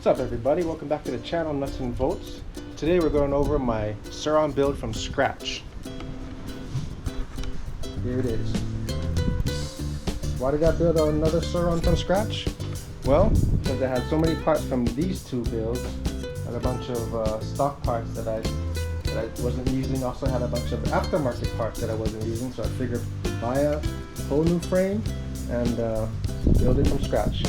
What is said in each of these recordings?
What's up everybody, welcome back to the channel Nuts and Bolts. Today we're going over my Surron build from scratch. Here it is. Why did I build another Surron from scratch? Well, because I had so many parts from these two builds and a bunch of stock parts that I wasn't using. Also had a bunch of aftermarket parts that I wasn't using, so I figured buy a whole new frame and build it from scratch.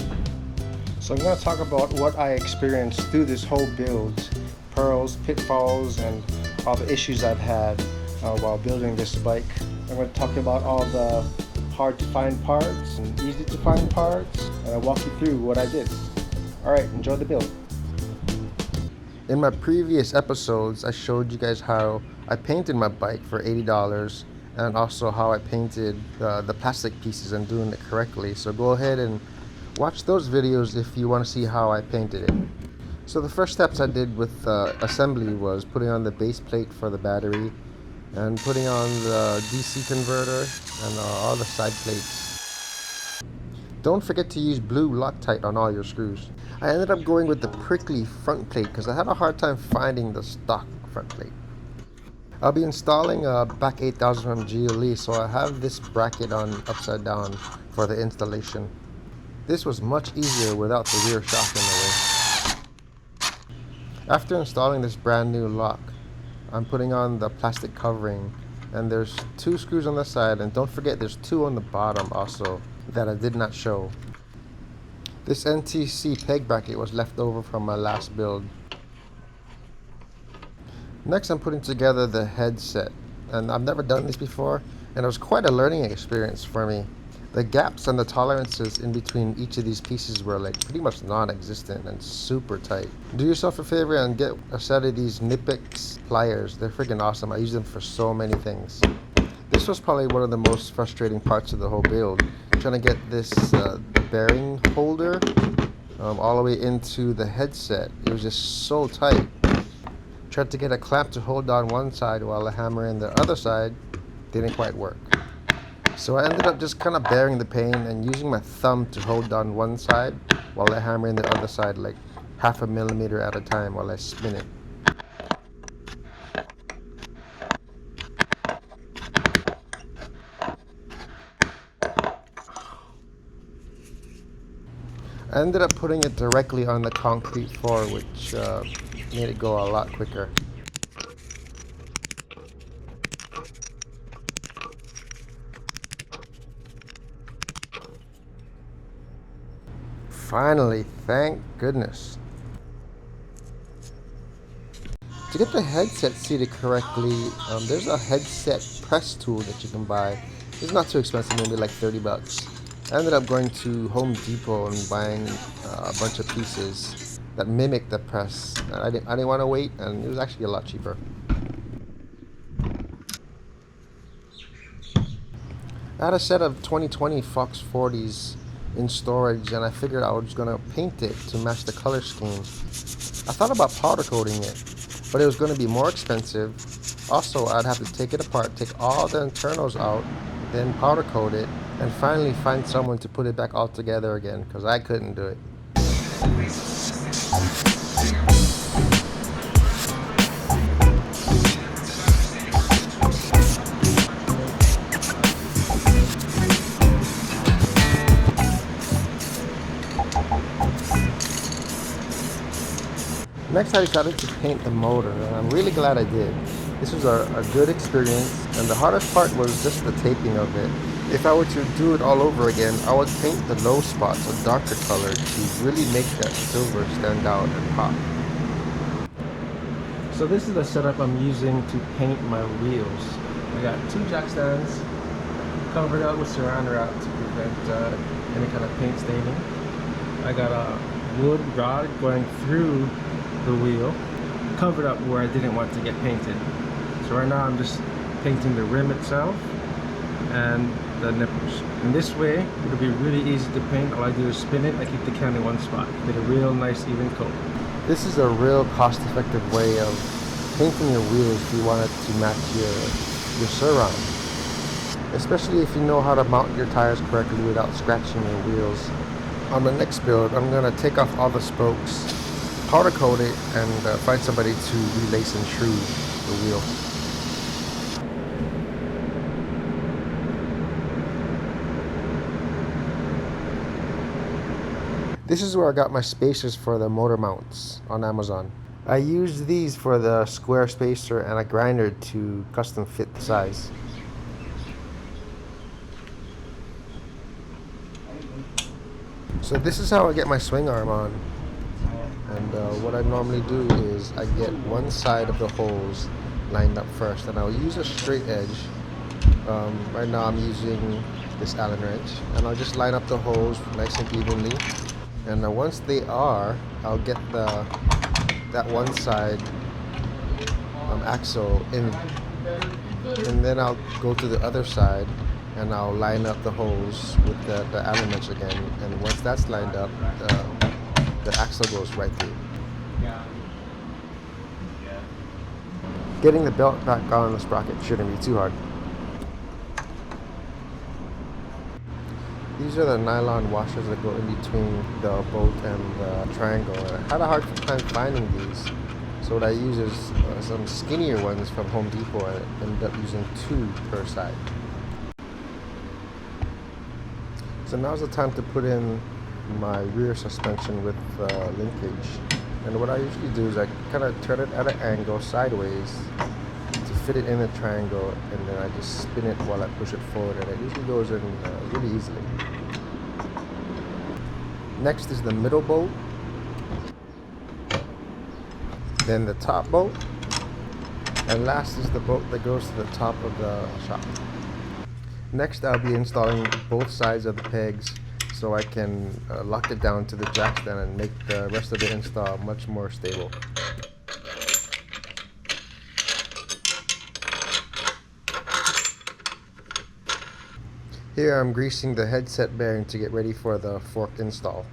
So I'm going to talk about what I experienced through this whole build, pearls, pitfalls, and all the issues I've had while building this bike. I'm going to talk about all the hard to find parts and easy to find parts, and I'll walk you through what I did. Alright, enjoy the build. In my previous episodes, I showed you guys how I painted my bike for $80 and also how I painted the plastic pieces and doing it correctly. So go ahead and watch those videos if you want to see how I painted it. So the first steps I did with assembly was putting on the base plate for the battery and putting on the DC converter and all the side plates. Don't forget to use blue Loctite on all your screws. I ended up going with the prickly front plate because I had a hard time finding the stock front plate. I'll be installing a back 8000 from GLE, so I have this bracket on upside down for the installation. This was much easier without the rear shock in the way. After installing this brand new lock, I'm putting on the plastic covering, and there's 2 screws on the side, and don't forget there's 2 on the bottom also that I did not show. This NTC peg bracket was left over from my last build. Next I'm putting together the headset, and I've never done this before, and it was quite a learning experience for me. The gaps and the tolerances in between each of these pieces were like pretty much non-existent and super tight. Do yourself a favor and get a set of these Nipix pliers. They're freaking awesome. I use them for so many things. This was probably one of the most frustrating parts of the whole build. Trying to get this bearing holder all the way into the headset. It was just so tight. Tried to get a clamp to hold on one side while the hammer in the other side didn't quite work. So I ended up just kind of bearing the pain and using my thumb to hold down one side while I hammer in the other side like 0.5 millimeter at a time while I spin it. I ended up putting it directly on the concrete floor, which made it go a lot quicker. Finally, thank goodness. To get the headset seated correctly, there's a headset press tool that you can buy. It's not too expensive, maybe like 30 bucks. I ended up going to Home Depot and buying a bunch of pieces that mimic the press. I didn't want to wait, and it was actually a lot cheaper. I had a set of 2020 Fox 40s in storage, and I figured I was gonna paint it to match the color scheme. I thought about powder coating it, but it was gonna be more expensive. Also, I'd have to take it apart, take all the internals out, then powder coat it, and finally find someone to put it back all together again, because I couldn't do it. Next I decided to paint the motor, and I'm really glad I did. This was a good experience, and the hardest part was just the taping of it. If I were to do it all over again, I would paint the low spots a darker color to really make that silver stand out and pop. So this is the setup I'm using to paint my wheels. I got 2 jack stands covered up with Surron wrap to prevent any kind of paint staining. I got a wood rod going through the wheel, covered up where I didn't want to get painted. So right now I'm just painting the rim itself and the nipples. In this way, it'll be really easy to paint. All I do is spin it, I keep the can in one spot. Get a real nice even coat. This is a real cost-effective way of painting your wheels if you want it to match your Surron. Especially if you know how to mount your tires correctly without scratching your wheels. On the next build, I'm going to take off all the spokes powder coat it and find somebody to relace and true the wheel. This is where I got my spacers for the motor mounts on Amazon. I used these for the square spacer and a grinder to custom fit the size. So this is how I get my swing arm on. And what I normally do is I get one side of the hose lined up first, and I'll use a straight edge. Right now I'm using this Allen wrench, and I'll just line up the hose nice and evenly. And once they are, I'll get that one side axle in, and then I'll go to the other side and I'll line up the hose with the Allen wrench again. And once that's lined up, the axle goes right through. Getting the belt back on the sprocket shouldn't be too hard. These are the nylon washers that go in between the bolt and the triangle. And I had a hard time finding these, so what I use is some skinnier ones from Home Depot, and I ended up using 2 per side. So now's the time to put in my rear suspension with linkage. And what I usually do is I kind of turn it at an angle sideways to fit it in the triangle, and then I just spin it while I push it forward, and it usually goes in really easily. Next is the middle bolt, then the top bolt, and last is the bolt that goes to the top of the shop. Next I'll be installing both sides of the pegs so I can lock it down to the jack stand and make the rest of the install much more stable. Here I'm greasing the headset bearing to get ready for the fork install.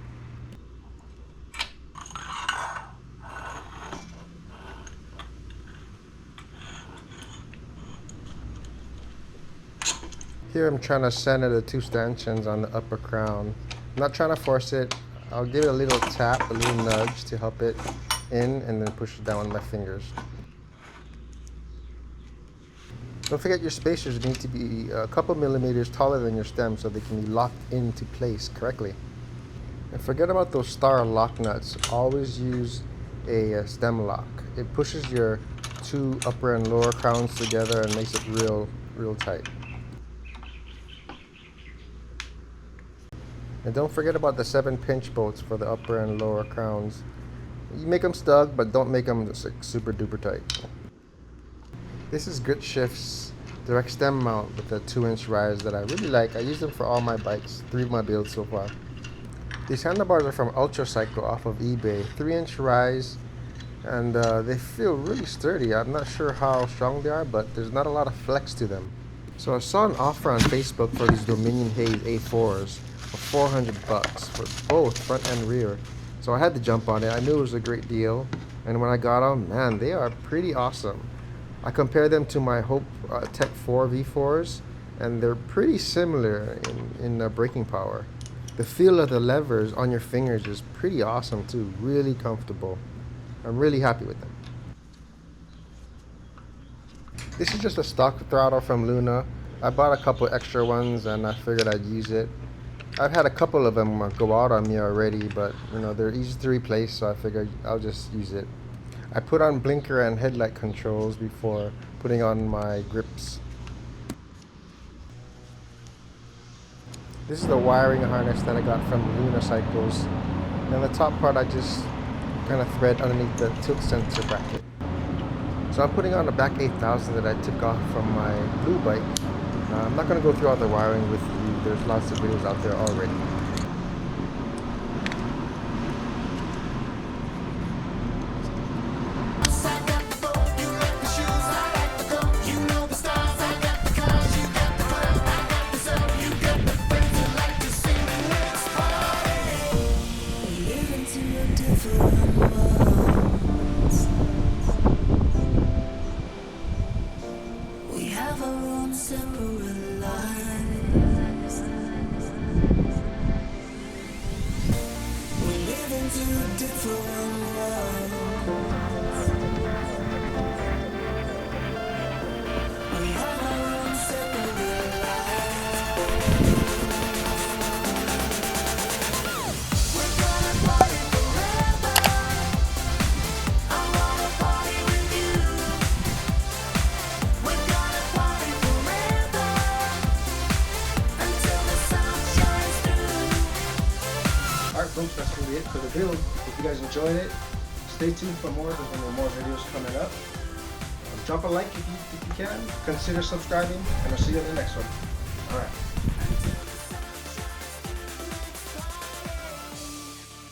Here I'm trying to center the 2 stanchions on the upper crown. I'm not trying to force it. I'll give it a little tap, a little nudge to help it in, and then push it down with my fingers. Don't forget your spacers need to be a couple millimeters taller than your stem so they can be locked into place correctly. And forget about those star lock nuts. Always use a stem lock. It pushes your 2 upper and lower crowns together and makes it real tight. And don't forget about the 7 pinch bolts for the upper and lower crowns. You make them snug, but don't make them just like super duper tight. This is Grit Shift's direct stem mount with a 2-inch rise that I really like. I use them for all my bikes, 3 of my builds so far. These handlebars are from Ultracycle off of eBay, 3-inch rise, and they feel really sturdy. I'm not sure how strong they are, but there's not a lot of flex to them. So I saw an offer on Facebook for these Dominion Hayes A4s for $400 for both front and rear. So I had to jump on it. I knew it was a great deal, and when I got them, man, they are pretty awesome. I compared them to my Hope Tech 4 V4s, and they're pretty similar in braking power. The feel of the levers on your fingers is pretty awesome too, really comfortable. I'm really happy with them. This is just a stock throttle from Luna. I bought a couple extra ones and I figured I'd use it. I've had a couple of them go out on me already, but you know, they're easy to replace, so I figured I'll just use it. I put on blinker and headlight controls before putting on my grips. This is the wiring harness that I got from Luna Cycles. And the top part I just kind of thread underneath the tilt sensor bracket. So I'm putting on the back 8000 that I took off from my blue bike. I'm not going to go through all the wiring with you. There's lots of videos out there already. Different Alright folks, that's really it for the build. If you guys enjoyed it, stay tuned for more. There's going to be more videos coming up. Drop a like if you can. Consider subscribing, and I'll see you in the next one. Alright.